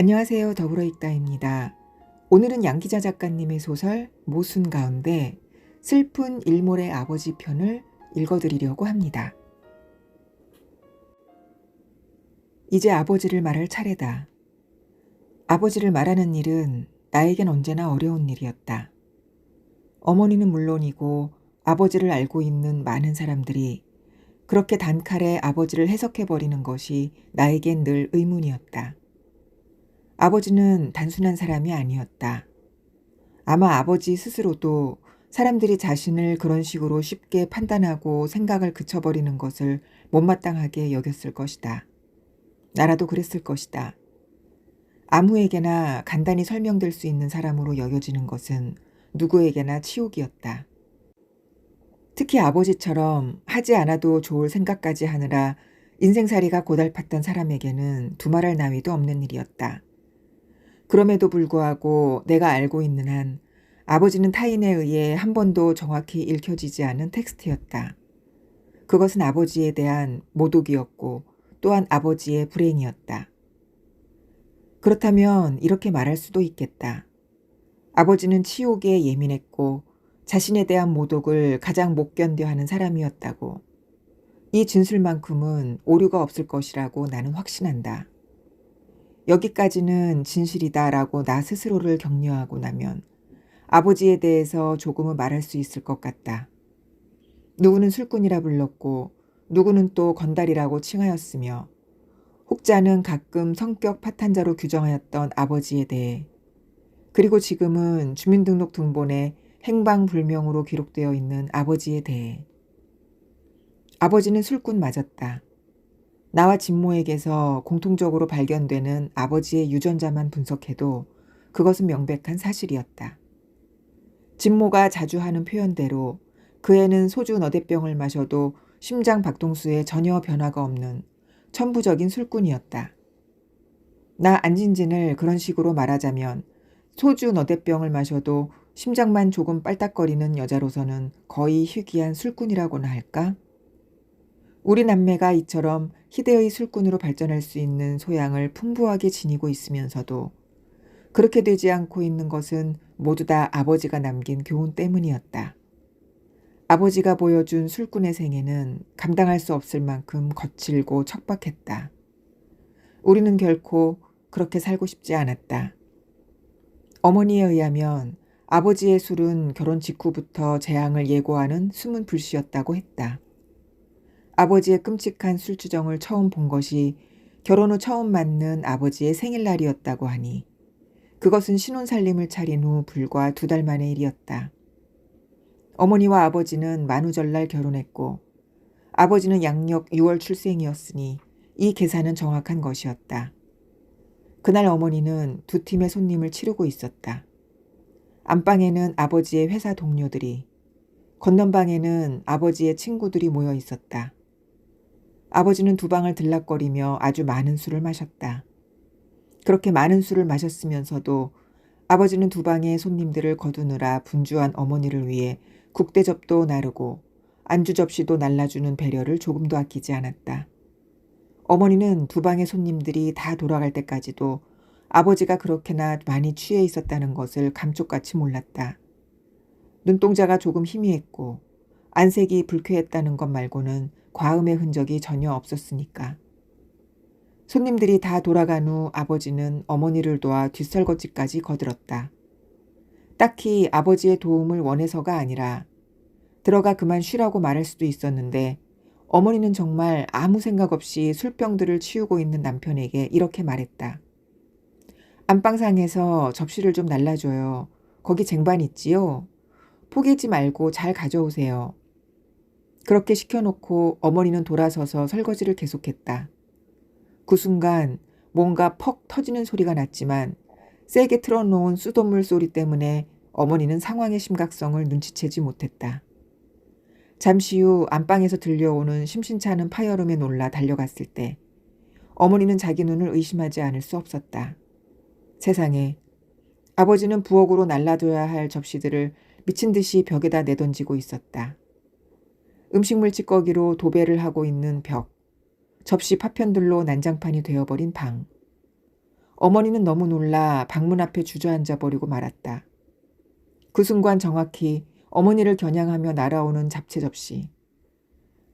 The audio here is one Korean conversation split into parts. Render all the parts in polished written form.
안녕하세요. 더불어읽다입니다. 오늘은 양기자 작가님의 소설 모순 가운데 슬픈 일몰의 아버지 편을 읽어드리려고 합니다. 이제 아버지를 말할 차례다. 아버지를 말하는 일은 나에겐 언제나 어려운 일이었다. 어머니는 물론이고 아버지를 알고 있는 많은 사람들이 그렇게 단칼에 아버지를 해석해버리는 것이 나에겐 늘 의문이었다. 아버지는 단순한 사람이 아니었다. 아마 아버지 스스로도 사람들이 자신을 그런 식으로 쉽게 판단하고 생각을 그쳐버리는 것을 못마땅하게 여겼을 것이다. 나라도 그랬을 것이다. 아무에게나 간단히 설명될 수 있는 사람으로 여겨지는 것은 누구에게나 치욕이었다. 특히 아버지처럼 하지 않아도 좋을 생각까지 하느라 인생살이가 고달팠던 사람에게는 두말할 나위도 없는 일이었다. 그럼에도 불구하고 내가 알고 있는 한 아버지는 타인에 의해 한 번도 정확히 읽혀지지 않은 텍스트였다. 그것은 아버지에 대한 모독이었고 또한 아버지의 불행이었다. 그렇다면 이렇게 말할 수도 있겠다. 아버지는 치욕에 예민했고 자신에 대한 모독을 가장 못 견뎌 하는 사람이었다고. 이 진술만큼은 오류가 없을 것이라고 나는 확신한다. 여기까지는 진실이다라고 나 스스로를 격려하고 나면 아버지에 대해서 조금은 말할 수 있을 것 같다. 누구는 술꾼이라 불렀고 누구는 또 건달이라고 칭하였으며 혹자는 가끔 성격 파탄자로 규정하였던 아버지에 대해, 그리고 지금은 주민등록 등본에 행방불명으로 기록되어 있는 아버지에 대해. 아버지는 술꾼 맞았다. 나와 진모에게서 공통적으로 발견되는 아버지의 유전자만 분석해도 그것은 명백한 사실이었다. 진모가 자주 하는 표현대로 그 애는 소주 너댓병을 마셔도 심장 박동수에 전혀 변화가 없는 천부적인 술꾼이었다. 나 안진진을 그런 식으로 말하자면 소주 너댓병을 마셔도 심장만 조금 빨딱거리는 여자로서는 거의 희귀한 술꾼이라고나 할까? 우리 남매가 이처럼 희대의 술꾼으로 발전할 수 있는 소양을 풍부하게 지니고 있으면서도 그렇게 되지 않고 있는 것은 모두 다 아버지가 남긴 교훈 때문이었다. 아버지가 보여준 술꾼의 생애는 감당할 수 없을 만큼 거칠고 척박했다. 우리는 결코 그렇게 살고 싶지 않았다. 어머니에 의하면 아버지의 술은 결혼 직후부터 재앙을 예고하는 숨은 불씨였다고 했다. 아버지의 끔찍한 술주정을 처음 본 것이 결혼 후 처음 맞는 아버지의 생일날이었다고 하니 그것은 신혼살림을 차린 후 불과 2달 만의 일이었다. 어머니와 아버지는 만우절날 결혼했고 아버지는 양력 6월 출생이었으니 이 계산은 정확한 것이었다. 그날 어머니는 2팀의 손님을 치르고 있었다. 안방에는 아버지의 회사 동료들이, 건넌방에는 아버지의 친구들이 모여 있었다. 아버지는 2방을 들락거리며 아주 많은 술을 마셨다. 그렇게 많은 술을 마셨으면서도 아버지는 2방의 손님들을 거두느라 분주한 어머니를 위해 국대접도 나르고 안주 접시도 날라주는 배려를 조금도 아끼지 않았다. 어머니는 2방의 손님들이 다 돌아갈 때까지도 아버지가 그렇게나 많이 취해 있었다는 것을 감쪽같이 몰랐다. 눈동자가 조금 희미했고 안색이 불쾌했다는 것 말고는 과음의 흔적이 전혀 없었으니까. 손님들이 다 돌아간 후 아버지는 어머니를 도와 뒷설거지까지 거들었다. 딱히 아버지의 도움을 원해서가 아니라 들어가 그만 쉬라고 말할 수도 있었는데 어머니는 정말 아무 생각 없이 술병들을 치우고 있는 남편에게 이렇게 말했다. 안방상에서 접시를 좀 날라줘요. 거기 쟁반 있지요? 포개지 말고 잘 가져오세요. 그렇게 시켜놓고 어머니는 돌아서서 설거지를 계속했다. 그 순간 뭔가 퍽 터지는 소리가 났지만 세게 틀어놓은 수돗물 소리 때문에 어머니는 상황의 심각성을 눈치채지 못했다. 잠시 후 안방에서 들려오는 심심치 않은 파열음에 놀라 달려갔을 때 어머니는 자기 눈을 의심하지 않을 수 없었다. 세상에, 아버지는 부엌으로 날라줘야 할 접시들을 미친 듯이 벽에다 내던지고 있었다. 음식물 찌꺼기로 도배를 하고 있는 벽, 접시 파편들로 난장판이 되어버린 방. 어머니는 너무 놀라 방문 앞에 주저앉아 버리고 말았다. 그 순간 정확히 어머니를 겨냥하며 날아오는 잡채 접시.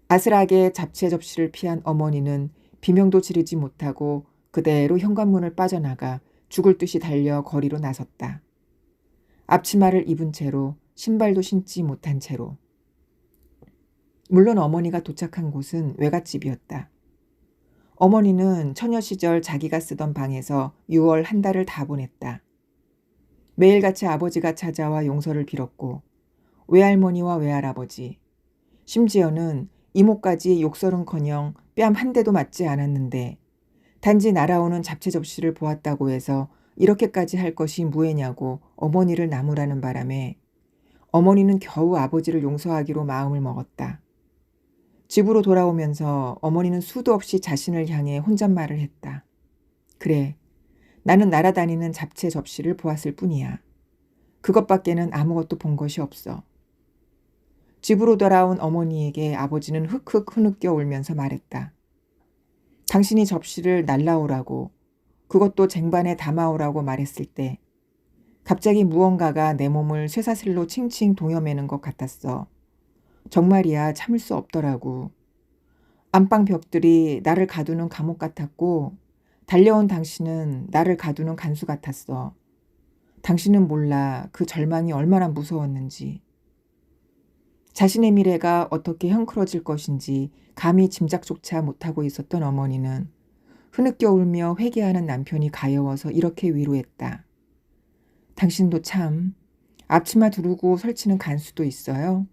아슬하게 잡채 접시를 피한 어머니는 비명도 지르지 못하고 그대로 현관문을 빠져나가 죽을 듯이 달려 거리로 나섰다. 앞치마를 입은 채로 신발도 신지 못한 채로. 물론 어머니가 도착한 곳은 외갓집이었다. 어머니는 처녀 시절 자기가 쓰던 방에서 6월 한 달을 다 보냈다. 매일같이 아버지가 찾아와 용서를 빌었고 외할머니와 외할아버지, 심지어는 이모까지 욕설은커녕 뺨 한 대도 맞지 않았는데 단지 날아오는 잡채 접시를 보았다고 해서 이렇게까지 할 것이 무해냐고 어머니를 나무라는 바람에 어머니는 겨우 아버지를 용서하기로 마음을 먹었다. 집으로 돌아오면서 어머니는 수도 없이 자신을 향해 혼잣말을 했다. 그래, 나는 날아다니는 잡채 접시를 보았을 뿐이야. 그것밖에는 아무것도 본 것이 없어. 집으로 돌아온 어머니에게 아버지는 흑흑 흐느껴 울면서 말했다. 당신이 접시를 날라오라고, 그것도 쟁반에 담아오라고 말했을 때 갑자기 무언가가 내 몸을 쇠사슬로 칭칭 동여매는 것 같았어. 정말이야, 참을 수 없더라고. 안방 벽들이 나를 가두는 감옥 같았고 달려온 당신은 나를 가두는 간수 같았어. 당신은 몰라 그 절망이 얼마나 무서웠는지. 자신의 미래가 어떻게 형크러질 것인지 감히 짐작조차 못하고 있었던 어머니는 흐느껴 울며 회개하는 남편이 가여워서 이렇게 위로했다. 당신도 참 앞치마 두르고 설치는 간수도 있어요.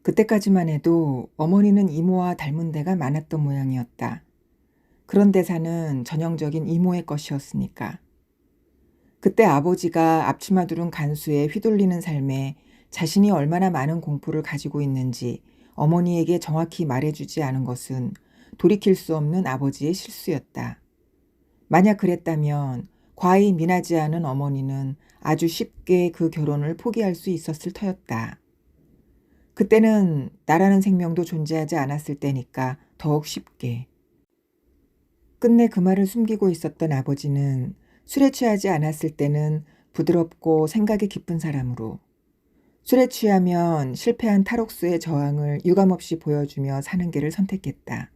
그때까지만 해도 어머니는 이모와 닮은 데가 많았던 모양이었다. 그런 대사는 전형적인 이모의 것이었으니까. 그때 아버지가 앞치마 두른 간수에 휘둘리는 삶에 자신이 얼마나 많은 공포를 가지고 있는지 어머니에게 정확히 말해주지 않은 것은 돌이킬 수 없는 아버지의 실수였다. 만약 그랬다면 과히 미나지 않은 어머니는 아주 쉽게 그 결혼을 포기할 수 있었을 터였다. 그때는 나라는 생명도 존재하지 않았을 때니까 더욱 쉽게. 끝내 그 말을 숨기고 있었던 아버지는 술에 취하지 않았을 때는 부드럽고 생각이 깊은 사람으로, 술에 취하면 실패한 탈옥수의 저항을 유감없이 보여주며 사는 길을 선택했다.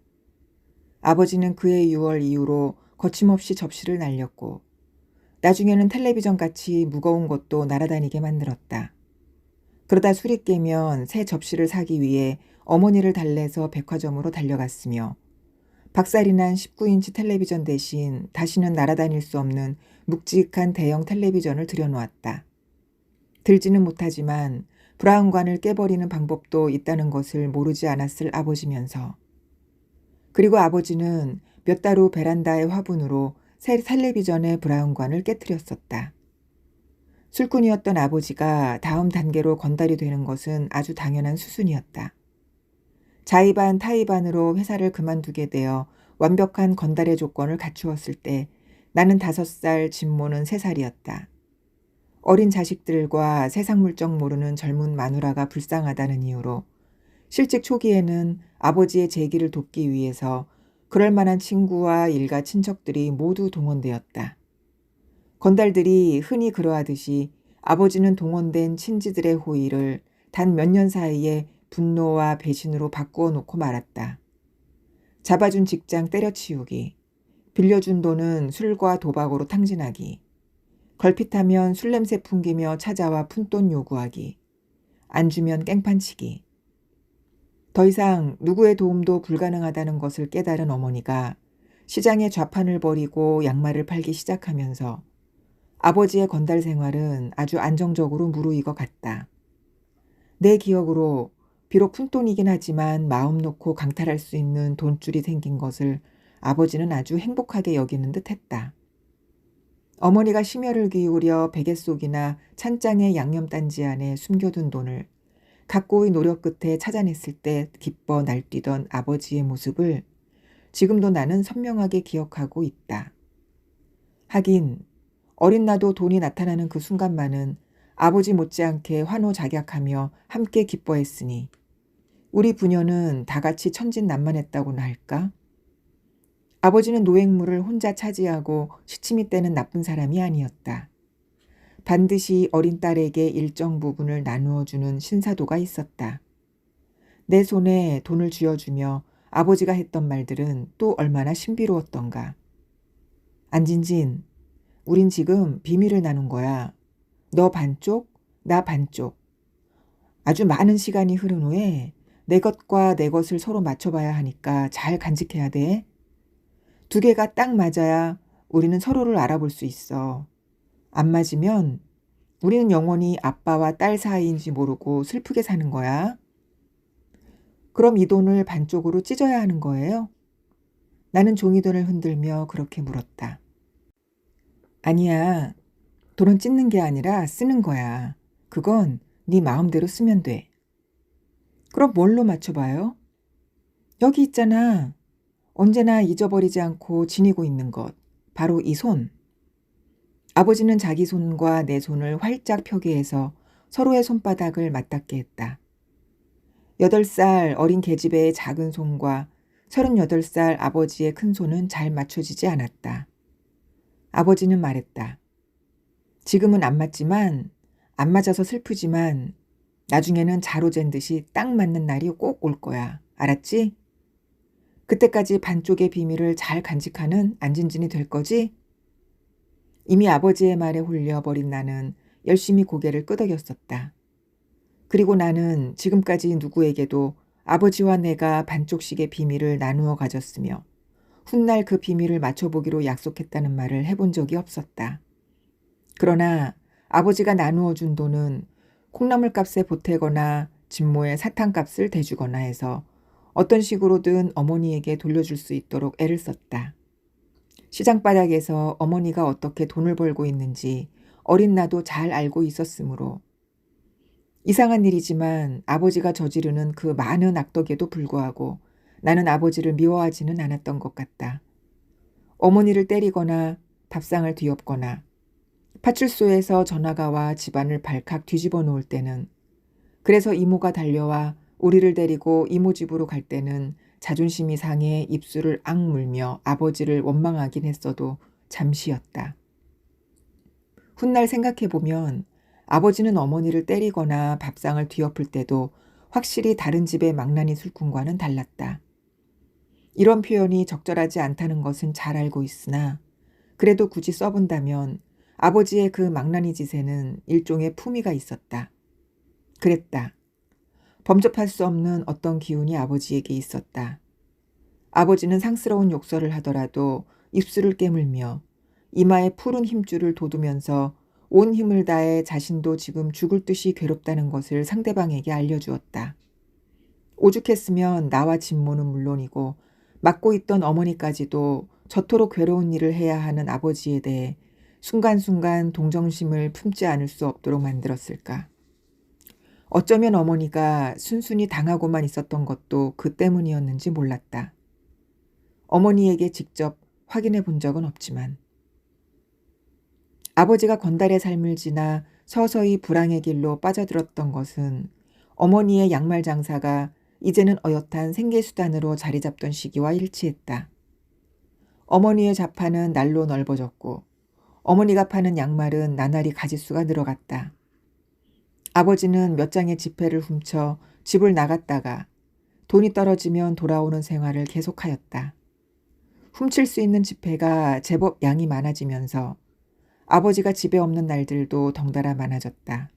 아버지는 그의 6월 이후로 거침없이 접시를 날렸고 나중에는 텔레비전같이 무거운 것도 날아다니게 만들었다. 그러다 술이 깨면 새 접시를 사기 위해 어머니를 달래서 백화점으로 달려갔으며 박살이 난 19인치 텔레비전 대신 다시는 날아다닐 수 없는 묵직한 대형 텔레비전을 들여놓았다. 들지는 못하지만 브라운관을 깨버리는 방법도 있다는 것을 모르지 않았을 아버지면서, 그리고 아버지는 몇 달 후 베란다의 화분으로 새 텔레비전의 브라운관을 깨뜨렸었다. 술꾼이었던 아버지가 다음 단계로 건달이 되는 것은 아주 당연한 수순이었다. 자의반 타의반으로 회사를 그만두게 되어 완벽한 건달의 조건을 갖추었을 때 나는 5살, 진모는 3살이었다. 어린 자식들과 세상 물정 모르는 젊은 마누라가 불쌍하다는 이유로 실직 초기에는 아버지의 재기를 돕기 위해서 그럴 만한 친구와 일가 친척들이 모두 동원되었다. 건달들이 흔히 그러하듯이 아버지는 동원된 친지들의 호의를 단 몇 년 사이에 분노와 배신으로 바꾸어 놓고 말았다. 잡아준 직장 때려치우기, 빌려준 돈은 술과 도박으로 탕진하기, 걸핏하면 술 냄새 풍기며 찾아와 푼돈 요구하기, 안 주면 깽판치기. 더 이상 누구의 도움도 불가능하다는 것을 깨달은 어머니가 시장에 좌판을 벌이고 양말을 팔기 시작하면서 아버지의 건달 생활은 아주 안정적으로 무르익어 갔다. 내 기억으로 비록 푼돈이긴 하지만 마음 놓고 강탈할 수 있는 돈줄이 생긴 것을 아버지는 아주 행복하게 여기는 듯 했다. 어머니가 심혈을 기울여 베개 속이나 찬장의 양념단지 안에 숨겨둔 돈을 각고의 노력 끝에 찾아냈을 때 기뻐 날뛰던 아버지의 모습을 지금도 나는 선명하게 기억하고 있다. 하긴 어린 나도 돈이 나타나는 그 순간만은 아버지 못지않게 환호작약하며 함께 기뻐했으니 우리 부녀는 다 같이 천진난만했다고나 할까? 아버지는 노획물을 혼자 차지하고 시침이 떼는 나쁜 사람이 아니었다. 반드시 어린 딸에게 일정 부분을 나누어 주는 신사도가 있었다. 내 손에 돈을 쥐어주며 아버지가 했던 말들은 또 얼마나 신비로웠던가. 안진진, 우린 지금 비밀을 나눈 거야. 너 반쪽, 나 반쪽. 아주 많은 시간이 흐른 후에 내 것과 내 것을 서로 맞춰봐야 하니까 잘 간직해야 돼. 두 개가 딱 맞아야 우리는 서로를 알아볼 수 있어. 안 맞으면 우리는 영원히 아빠와 딸 사이인지 모르고 슬프게 사는 거야. 그럼 이 돈을 반쪽으로 찢어야 하는 거예요? 나는 종이돈을 흔들며 그렇게 물었다. 아니야. 돈은 찢는 게 아니라 쓰는 거야. 그건 네 마음대로 쓰면 돼. 그럼 뭘로 맞춰봐요? 여기 있잖아. 언제나 잊어버리지 않고 지니고 있는 것. 바로 이 손. 아버지는 자기 손과 내 손을 활짝 펴게 해서 서로의 손바닥을 맞닿게 했다. 8살 어린 계집애의 작은 손과 38살 아버지의 큰 손은 잘 맞춰지지 않았다. 아버지는 말했다. 지금은 안 맞지만, 안 맞아서 슬프지만 나중에는 자로 잰 듯이 딱 맞는 날이 꼭 올 거야. 알았지? 그때까지 반쪽의 비밀을 잘 간직하는 안진진이 될 거지? 이미 아버지의 말에 홀려버린 나는 열심히 고개를 끄덕였었다. 그리고 나는 지금까지 누구에게도 아버지와 내가 반쪽씩의 비밀을 나누어 가졌으며 훗날 그 비밀을 맞춰보기로 약속했다는 말을 해본 적이 없었다. 그러나 아버지가 나누어 준 돈은 콩나물 값에 보태거나 진모의 사탕값을 대주거나 해서 어떤 식으로든 어머니에게 돌려줄 수 있도록 애를 썼다. 시장바닥에서 어머니가 어떻게 돈을 벌고 있는지 어린 나도 잘 알고 있었으므로 이상한 일이지만 아버지가 저지르는 그 많은 악덕에도 불구하고 나는 아버지를 미워하지는 않았던 것 같다. 어머니를 때리거나 밥상을 뒤엎거나 파출소에서 전화가 와 집안을 발칵 뒤집어 놓을 때는, 그래서 이모가 달려와 우리를 데리고 이모 집으로 갈 때는 자존심이 상해 입술을 악물며 아버지를 원망하긴 했어도 잠시였다. 훗날 생각해보면 아버지는 어머니를 때리거나 밥상을 뒤엎을 때도 확실히 다른 집의 망나니 술꾼과는 달랐다. 이런 표현이 적절하지 않다는 것은 잘 알고 있으나 그래도 굳이 써본다면 아버지의 그 망나니 짓에는 일종의 품위가 있었다. 그랬다. 범접할 수 없는 어떤 기운이 아버지에게 있었다. 아버지는 상스러운 욕설을 하더라도 입술을 깨물며 이마에 푸른 힘줄을 돋우면서 온 힘을 다해 자신도 지금 죽을 듯이 괴롭다는 것을 상대방에게 알려주었다. 오죽했으면 나와 진모는 물론이고 맡고 있던 어머니까지도 저토록 괴로운 일을 해야 하는 아버지에 대해 순간순간 동정심을 품지 않을 수 없도록 만들었을까. 어쩌면 어머니가 순순히 당하고만 있었던 것도 그 때문이었는지 몰랐다. 어머니에게 직접 확인해 본 적은 없지만. 아버지가 건달의 삶을 지나 서서히 불황의 길로 빠져들었던 것은 어머니의 양말 장사가 이제는 어엿한 생계수단으로 자리 잡던 시기와 일치했다. 어머니의 자판은 날로 넓어졌고 어머니가 파는 양말은 나날이 가짓수가 늘어갔다. 아버지는 몇 장의 지폐를 훔쳐 집을 나갔다가 돈이 떨어지면 돌아오는 생활을 계속하였다. 훔칠 수 있는 지폐가 제법 양이 많아지면서 아버지가 집에 없는 날들도 덩달아 많아졌다.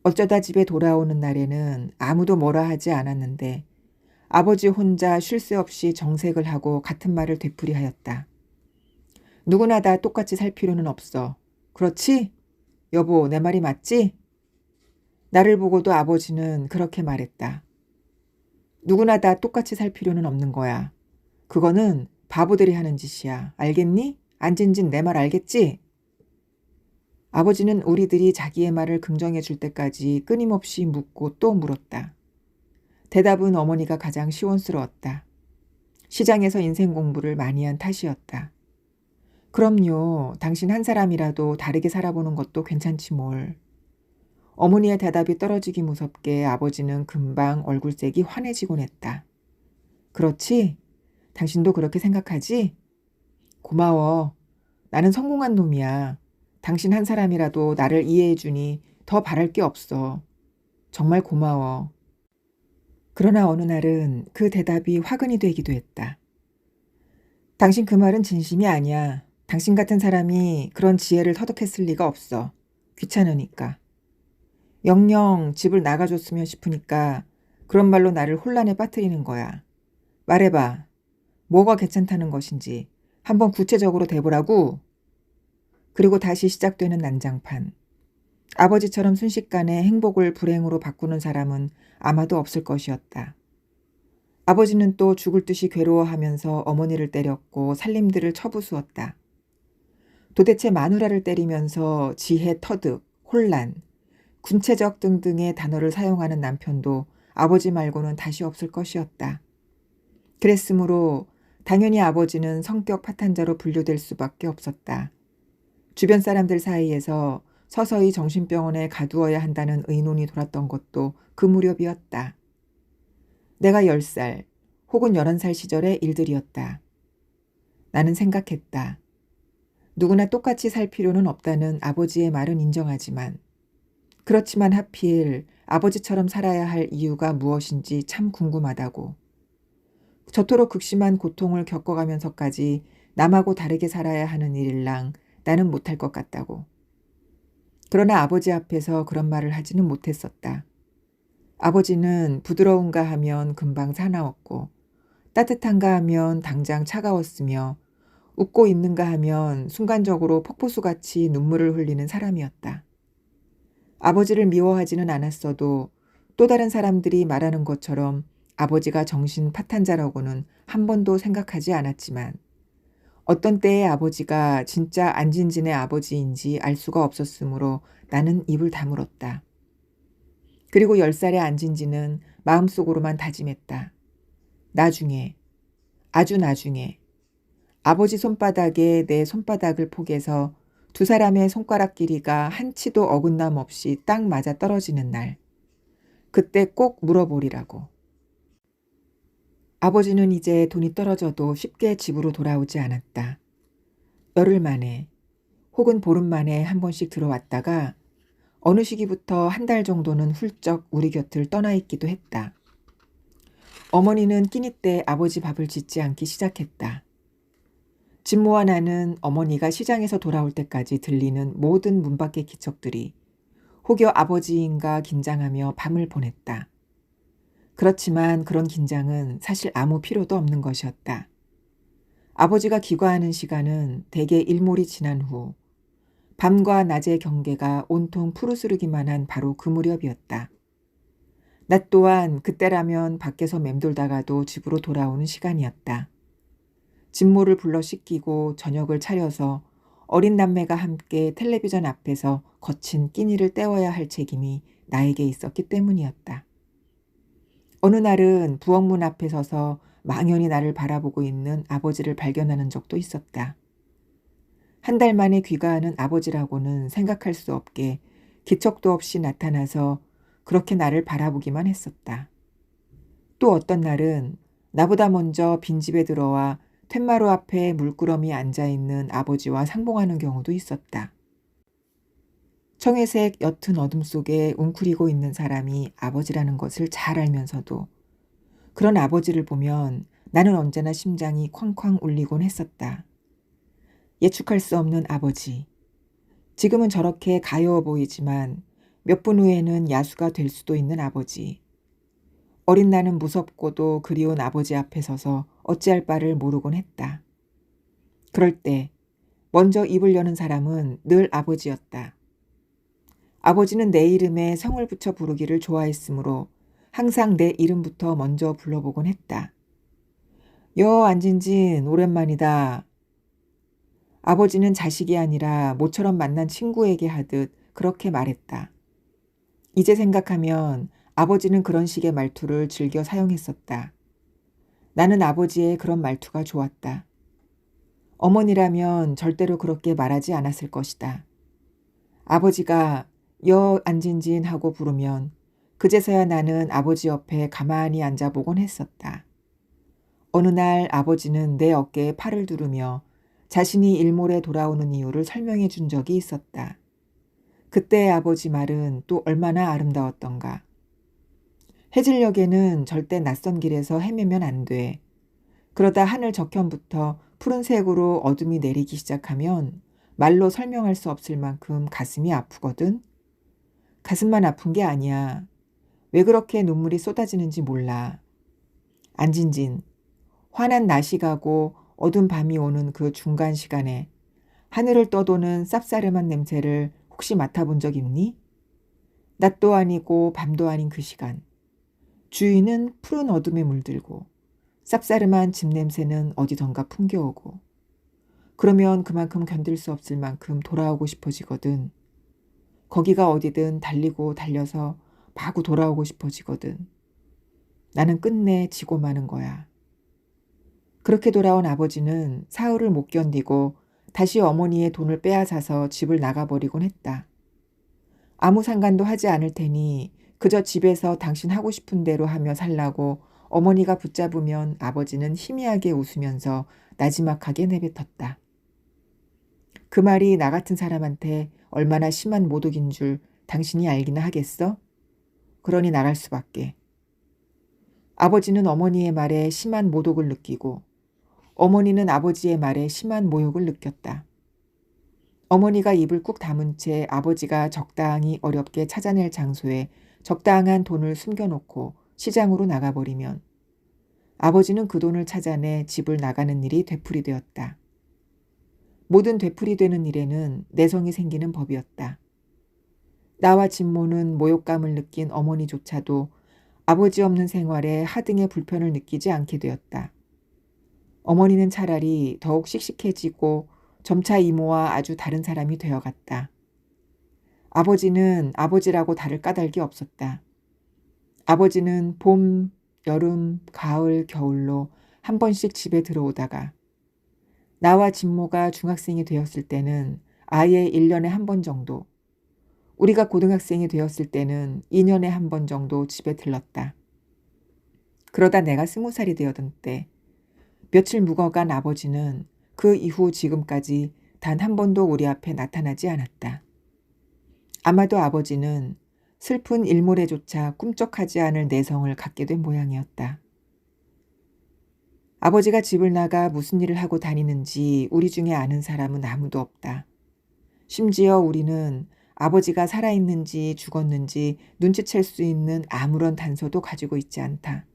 어쩌다 집에 돌아오는 날에는 아무도 뭐라 하지 않았는데 아버지 혼자 쉴 새 없이 정색을 하고 같은 말을 되풀이하였다. 누구나 다 똑같이 살 필요는 없어. 그렇지? 여보, 내 말이 맞지? 나를 보고도 아버지는 그렇게 말했다. 누구나 다 똑같이 살 필요는 없는 거야. 그거는 바보들이 하는 짓이야. 알겠니? 안진진 내 말 알겠지? 아버지는 우리들이 자기의 말을 긍정해 줄 때까지 끊임없이 묻고 또 물었다. 대답은 어머니가 가장 시원스러웠다. 시장에서 인생 공부를 많이 한 탓이었다. 그럼요. 당신 한 사람이라도 다르게 살아보는 것도 괜찮지 뭘. 어머니의 대답이 떨어지기 무섭게 아버지는 금방 얼굴색이 환해지곤 했다. 그렇지? 당신도 그렇게 생각하지? 고마워. 나는 성공한 놈이야. 당신 한 사람이라도 나를 이해해 주니 더 바랄 게 없어. 정말 고마워. 그러나 어느 날은 그 대답이 화근이 되기도 했다. 당신 그 말은 진심이 아니야. 당신 같은 사람이 그런 지혜를 터득했을 리가 없어. 귀찮으니까. 영영 집을 나가줬으면 싶으니까 그런 말로 나를 혼란에 빠뜨리는 거야. 말해봐. 뭐가 괜찮다는 것인지 한번 구체적으로 대보라고. 그리고 다시 시작되는 난장판. 아버지처럼 순식간에 행복을 불행으로 바꾸는 사람은 아마도 없을 것이었다. 아버지는 또 죽을 듯이 괴로워하면서 어머니를 때렸고 살림들을 쳐부수었다. 도대체 마누라를 때리면서 지혜 터득, 혼란, 군체적 등등의 단어를 사용하는 남편도 아버지 말고는 다시 없을 것이었다. 그랬으므로 당연히 아버지는 성격 파탄자로 분류될 수밖에 없었다. 주변 사람들 사이에서 서서히 정신병원에 가두어야 한다는 의논이 돌았던 것도 그 무렵이었다. 내가 10살 혹은 11살 시절의 일들이었다. 나는 생각했다. 누구나 똑같이 살 필요는 없다는 아버지의 말은 인정하지만 그렇지만 하필 아버지처럼 살아야 할 이유가 무엇인지 참 궁금하다고. 저토록 극심한 고통을 겪어가면서까지 남하고 다르게 살아야 하는 일일랑 나는 못할 것 같다고. 그러나 아버지 앞에서 그런 말을 하지는 못했었다. 아버지는 부드러운가 하면 금방 사나웠고 따뜻한가 하면 당장 차가웠으며 웃고 있는가 하면 순간적으로 폭포수같이 눈물을 흘리는 사람이었다. 아버지를 미워하지는 않았어도 또 다른 사람들이 말하는 것처럼 아버지가 정신 파탄자라고는 한 번도 생각하지 않았지만 어떤 때의 아버지가 진짜 안진진의 아버지인지 알 수가 없었으므로 나는 입을 다물었다. 그리고 10살의 안진진은 마음속으로만 다짐했다. 나중에, 아주 나중에 아버지 손바닥에 내 손바닥을 포개서 두 사람의 손가락 길이가 한 치도 어긋남 없이 딱 맞아 떨어지는 날. 그때 꼭 물어보리라고. 아버지는 이제 돈이 떨어져도 쉽게 집으로 돌아오지 않았다. 열흘 만에 혹은 보름 만에 한 번씩 들어왔다가 어느 시기부터 한 달 정도는 훌쩍 우리 곁을 떠나 있기도 했다. 어머니는 끼니 때 아버지 밥을 짓지 않기 시작했다. 진모와 나는 어머니가 시장에서 돌아올 때까지 들리는 모든 문 밖의 기척들이 혹여 아버지인가 긴장하며 밤을 보냈다. 그렇지만 그런 긴장은 사실 아무 필요도 없는 것이었다. 아버지가 귀가하는 시간은 대개 일몰이 지난 후 밤과 낮의 경계가 온통 푸르스르기만 한 바로 그 무렵이었다. 낮 또한 그때라면 밖에서 맴돌다가도 집으로 돌아오는 시간이었다. 진모를 불러 씻기고 저녁을 차려서 어린 남매가 함께 텔레비전 앞에서 거친 끼니를 때워야 할 책임이 나에게 있었기 때문이었다. 어느 날은 부엌문 앞에 서서 망연히 나를 바라보고 있는 아버지를 발견하는 적도 있었다. 한 달 만에 귀가하는 아버지라고는 생각할 수 없게 기척도 없이 나타나서 그렇게 나를 바라보기만 했었다. 또 어떤 날은 나보다 먼저 빈집에 들어와 툇마루 앞에 물끄러미 앉아있는 아버지와 상봉하는 경우도 있었다. 청회색 옅은 어둠 속에 웅크리고 있는 사람이 아버지라는 것을 잘 알면서도 그런 아버지를 보면 나는 언제나 심장이 쾅쾅 울리곤 했었다. 예측할 수 없는 아버지. 지금은 저렇게 가여워 보이지만 몇 분 후에는 야수가 될 수도 있는 아버지. 어린 나는 무섭고도 그리운 아버지 앞에 서서 어찌할 바를 모르곤 했다. 그럴 때 먼저 입을 여는 사람은 늘 아버지였다. 아버지는 내 이름에 성을 붙여 부르기를 좋아했으므로 항상 내 이름부터 먼저 불러보곤 했다. 여 안진진 오랜만이다. 아버지는 자식이 아니라 모처럼 만난 친구에게 하듯 그렇게 말했다. 이제 생각하면 아버지는 그런 식의 말투를 즐겨 사용했었다. 나는 아버지의 그런 말투가 좋았다. 어머니라면 절대로 그렇게 말하지 않았을 것이다. 아버지가 여 안진진 하고 부르면 그제서야 나는 아버지 옆에 가만히 앉아보곤 했었다. 어느 날 아버지는 내 어깨에 팔을 두르며 자신이 일몰에 돌아오는 이유를 설명해 준 적이 있었다. 그때의 아버지 말은 또 얼마나 아름다웠던가. 해질녘에는 절대 낯선 길에서 헤매면 안 돼. 그러다 하늘 저편부터 푸른색으로 어둠이 내리기 시작하면 말로 설명할 수 없을 만큼 가슴이 아프거든. 가슴만 아픈 게 아니야. 왜 그렇게 눈물이 쏟아지는지 몰라. 안진진, 환한 낮이 가고 어두운 밤이 오는 그 중간 시간에 하늘을 떠도는 쌉싸름한 냄새를 혹시 맡아본 적 있니? 낮도 아니고 밤도 아닌 그 시간. 주위는 푸른 어둠에 물들고 쌉싸름한 집 냄새는 어디선가 풍겨오고 그러면 그만큼 견딜 수 없을 만큼 돌아오고 싶어지거든. 거기가 어디든 달리고 달려서 마구 돌아오고 싶어지거든. 나는 끝내 지고 마는 거야. 그렇게 돌아온 아버지는 사흘을 못 견디고 다시 어머니의 돈을 빼앗아서 집을 나가버리곤 했다. 아무 상관도 하지 않을 테니 그저 집에서 당신 하고 싶은 대로 하며 살라고 어머니가 붙잡으면 아버지는 희미하게 웃으면서 나지막하게 내뱉었다. 그 말이 나 같은 사람한테 얼마나 심한 모독인 줄 당신이 알기나 하겠어? 그러니 나갈 수밖에. 아버지는 어머니의 말에 심한 모독을 느끼고 어머니는 아버지의 말에 심한 모욕을 느꼈다. 어머니가 입을 꾹 다문 채 아버지가 적당히 어렵게 찾아낼 장소에 적당한 돈을 숨겨놓고 시장으로 나가버리면 아버지는 그 돈을 찾아내 집을 나가는 일이 되풀이되었다. 모든 되풀이되는 일에는 내성이 생기는 법이었다. 나와 진모는 모욕감을 느낀 어머니조차도 아버지 없는 생활에 하등의 불편을 느끼지 않게 되었다. 어머니는 차라리 더욱 씩씩해지고 점차 이모와 아주 다른 사람이 되어갔다. 아버지는 아버지라고 다를 까닭이 없었다. 아버지는 봄, 여름, 가을, 겨울로 한 번씩 집에 들어오다가 나와 진모가 중학생이 되었을 때는 아예 1년에 한 번 정도, 우리가 고등학생이 되었을 때는 2년에 한 번 정도 집에 들렀다. 그러다 내가 20살이 되었던 때 며칠 묵어간 아버지는 그 이후 지금까지 단 한 번도 우리 앞에 나타나지 않았다. 아마도 아버지는 슬픈 일몰에조차 꿈쩍하지 않을 내성을 갖게 된 모양이었다. 아버지가 집을 나가 무슨 일을 하고 다니는지 우리 중에 아는 사람은 아무도 없다. 심지어 우리는 아버지가 살아있는지 죽었는지 눈치챌 수 있는 아무런 단서도 가지고 있지 않다.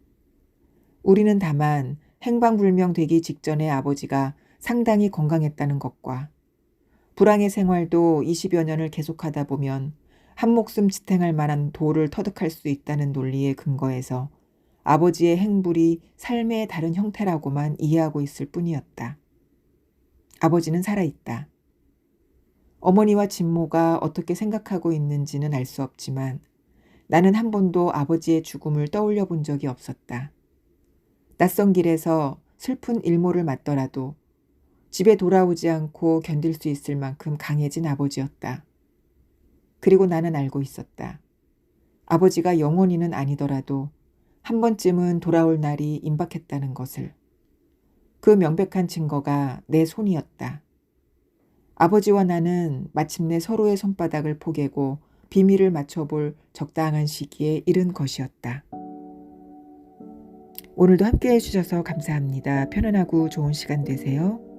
우리는 다만 행방불명되기 직전에 아버지가 상당히 건강했다는 것과 불황의 생활도 20여 년을 계속하다 보면 한 목숨 지탱할 만한 도를 터득할 수 있다는 논리에 근거해서 아버지의 행불이 삶의 다른 형태라고만 이해하고 있을 뿐이었다. 아버지는 살아있다. 어머니와 진모가 어떻게 생각하고 있는지는 알 수 없지만 나는 한 번도 아버지의 죽음을 떠올려 본 적이 없었다. 낯선 길에서 슬픈 일몰을 맞더라도 집에 돌아오지 않고 견딜 수 있을 만큼 강해진 아버지였다. 그리고 나는 알고 있었다. 아버지가 영원히는 아니더라도 한 번쯤은 돌아올 날이 임박했다는 것을. 그 명백한 증거가 내 손이었다. 아버지와 나는 마침내 서로의 손바닥을 포개고 비밀을 맞춰볼 적당한 시기에 이른 것이었다. 오늘도 함께해 주셔서 감사합니다. 편안하고 좋은 시간 되세요.